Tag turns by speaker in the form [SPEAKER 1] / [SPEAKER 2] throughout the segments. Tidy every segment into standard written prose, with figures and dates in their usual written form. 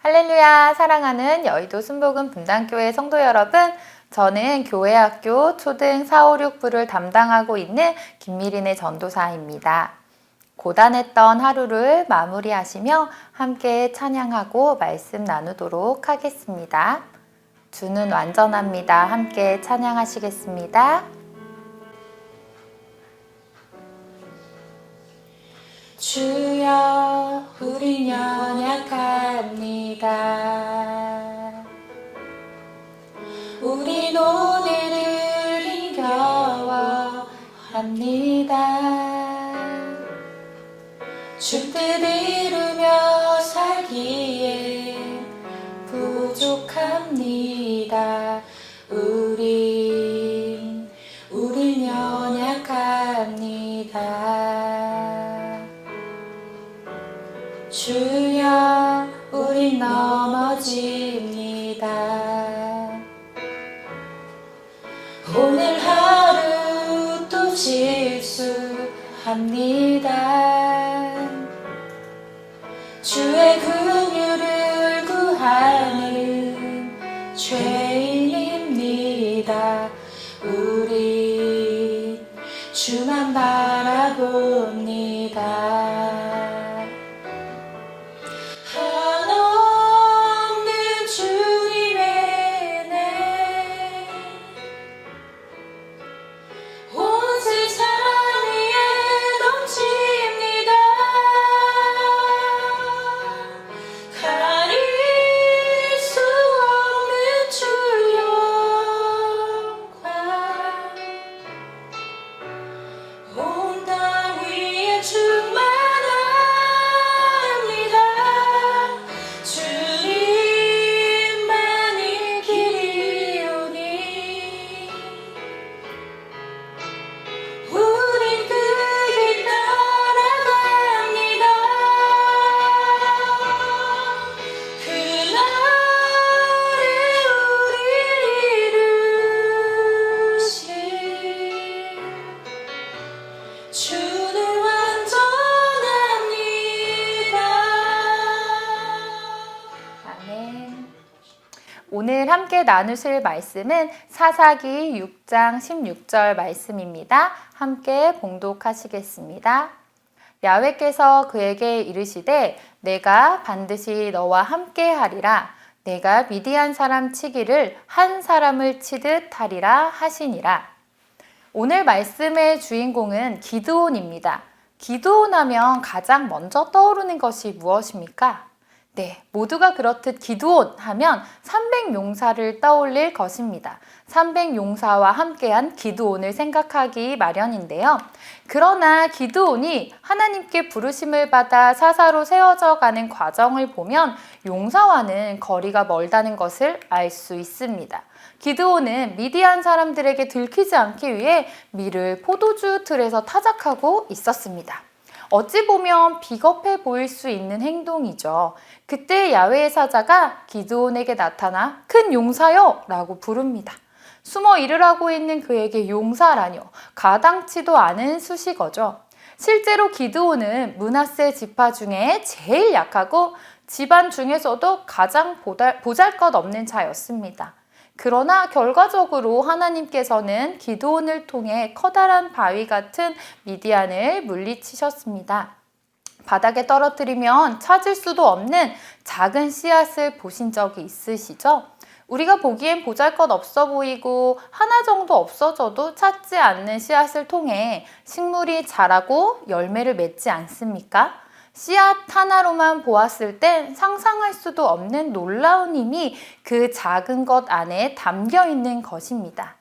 [SPEAKER 1] 할렐루야, 사랑하는 여의도 순복음 분당교회 성도 여러분, 저는 교회학교 초등 4, 5, 6부를 담당하고 있는 김미린의 전도사입니다. 고단했던 하루를 마무리하시며 함께 찬양하고 말씀 나누도록 하겠습니다. 주는 완전합니다. 함께 찬양하시겠습니다. 주여, 우린 연약합니다. 우린 오늘을 힘겨워합니다. 주 뜻 이루며 살기에 부족합니다. 우린 연약합니다. 주여, 우린 넘어집니다. 오늘 하루 또 실수합니다. 주의 긍휼을 구하는 죄인입니다. 우린 주만 바라봅니다. 오늘 함께 나누실 말씀은 사사기 6장 16절 말씀입니다. 함께 봉독하시겠습니다. 야훼께서 그에게 이르시되 내가 반드시 너와 함께 하리라. 내가 미디안 사람 치기를 한 사람을 치듯 하리라 하시니라. 오늘 말씀의 주인공은 기드온입니다. 기드온 하면 가장 먼저 떠오르는 것이 무엇입니까? 네, 모두가 그렇듯 기드온 하면 300용사를 떠올릴 것입니다. 300용사와 함께한 기드온을 생각하기 마련인데요. 그러나 기드온이 하나님께 부르심을 받아 사사로 세워져 가는 과정을 보면 용사와는 거리가 멀다는 것을 알 수 있습니다. 기드온은 미디안 사람들에게 들키지 않기 위해 밀을 포도주 틀에서 타작하고 있었습니다. 어찌 보면 비겁해 보일 수 있는 행동이죠. 그때 야훼의 사자가 기드온에게 나타나 큰 용사여 라고 부릅니다. 숨어 일을 하고 있는 그에게 용사라뇨. 가당치도 않은 수식어죠. 실제로 기드온은 므낫세 지파 중에 제일 약하고 집안 중에서도 가장 보잘것없는 자였습니다. 그러나 결과적으로 하나님께서는 기드온을 통해 커다란 바위 같은 미디안을 물리치셨습니다. 바닥에 떨어뜨리면 찾을 수도 없는 작은 씨앗을 보신 적이 있으시죠? 우리가 보기엔 보잘것없어 보이고 하나 정도 없어져도 찾지 않는 씨앗을 통해 식물이 자라고 열매를 맺지 않습니까? 씨앗 하나로만 보았을 땐 상상할 수도 없는 놀라운 힘이 그 작은 것 안에 담겨 있는 것입니다.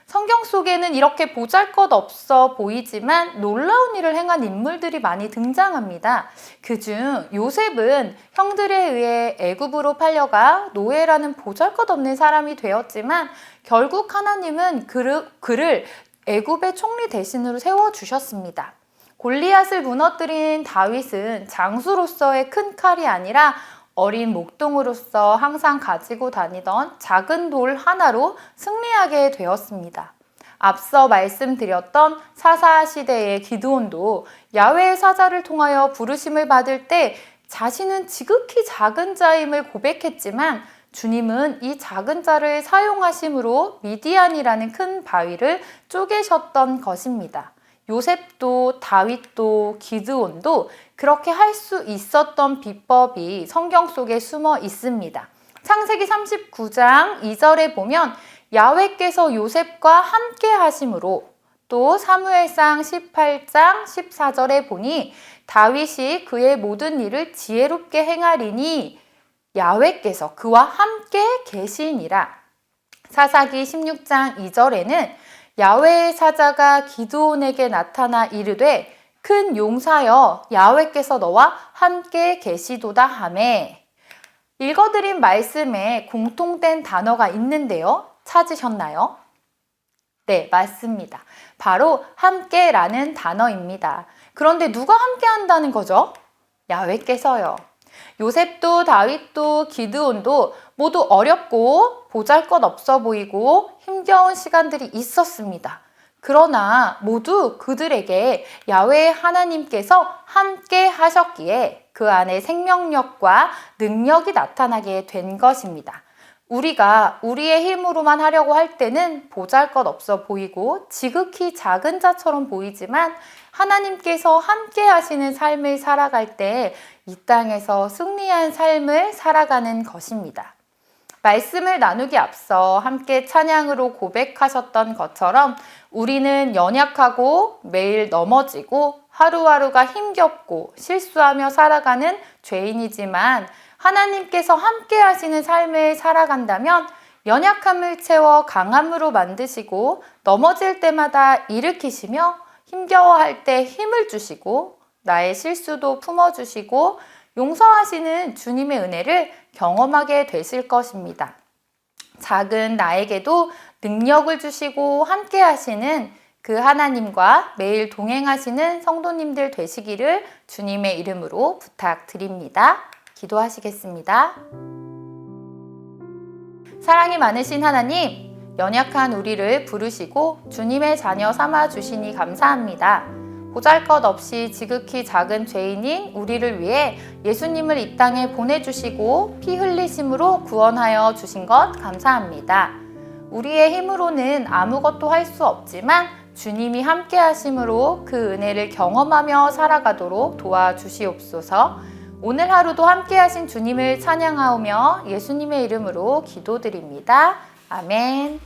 [SPEAKER 1] 성경 속에는 이렇게 보잘것없어 보이지만 놀라운 일을 행한 인물들이 많이 등장합니다. 그중 요셉은 형들에 의해 애굽으로 팔려가 노예라는 보잘것없는 사람이 되었지만 결국 하나님은 그를 애굽의 총리 대신으로 세워주셨습니다. 골리앗을 무너뜨린 다윗은 장수로서의 큰 칼이 아니라 어린 목동으로서 항상 가지고 다니던 작은 돌 하나로 승리하게 되었습니다. 앞서 말씀드렸던 사사 시대의 기드온도 야훼의 사자를 통하여 부르심을 받을 때 자신은 지극히 작은 자임을 고백했지만 주님은 이 작은 자를 사용하심으로 미디안이라는 큰 바위를 쪼개셨던 것입니다. 요셉도 다윗도 기드온도 그렇게 할 수 있었던 비법이 성경 속에 숨어 있습니다. 창세기 39장 2절에 보면 야훼께서 요셉과 함께 하심으로, 또 사무엘상 18장 14절에 보니 다윗이 그의 모든 일을 지혜롭게 행하리니 야훼께서 그와 함께 계시니라. 사사기 16장 2절에는 야훼의 사자가 기드온에게 나타나 이르되 큰 용사여 야훼께서 너와 함께 계시도다 하매. 읽어드린 말씀에 공통된 단어가 있는데요. 찾으셨나요? 네, 맞습니다. 바로 함께라는 단어입니다. 그런데 누가 함께 한다는 거죠? 야훼께서요. 요셉도 다윗도 기드온도 모두 어렵고 보잘것없어 보이고 힘겨운 시간들이 있었습니다. 그러나 모두 그들에게 야훼 하나님께서 함께 하셨기에 그 안에 생명력과 능력이 나타나게 된 것입니다. 우리가 우리의 힘으로만 하려고 할 때는 보잘것없어 보이고 지극히 작은 자처럼 보이지만 하나님께서 함께 하시는 삶을 살아갈 때 이 땅에서 승리한 삶을 살아가는 것입니다. 말씀을 나누기 앞서 함께 찬양으로 고백하셨던 것처럼 우리는 연약하고 매일 넘어지고 하루하루가 힘겹고 실수하며 살아가는 죄인이지만 하나님께서 함께 하시는 삶을 살아간다면 연약함을 채워 강함으로 만드시고 넘어질 때마다 일으키시며 힘겨워할 때 힘을 주시고 나의 실수도 품어주시고 용서하시는 주님의 은혜를 경험하게 되실 것입니다. 작은 나에게도 능력을 주시고 함께 하시는 그 하나님과 매일 동행하시는 성도님들 되시기를 주님의 이름으로 부탁드립니다. 기도하시겠습니다. 사랑이 많으신 하나님, 연약한 우리를 부르시고 주님의 자녀 삼아 주시니 감사합니다. 보잘것없이 지극히 작은 죄인인 우리를 위해 예수님을 이 땅에 보내주시고 피 흘리심으로 구원하여 주신 것 감사합니다. 우리의 힘으로는 아무것도 할 수 없지만 주님이 함께 하심으로 그 은혜를 경험하며 살아가도록 도와주시옵소서. 오늘 하루도 함께 하신 주님을 찬양하오며 예수님의 이름으로 기도드립니다. 아멘.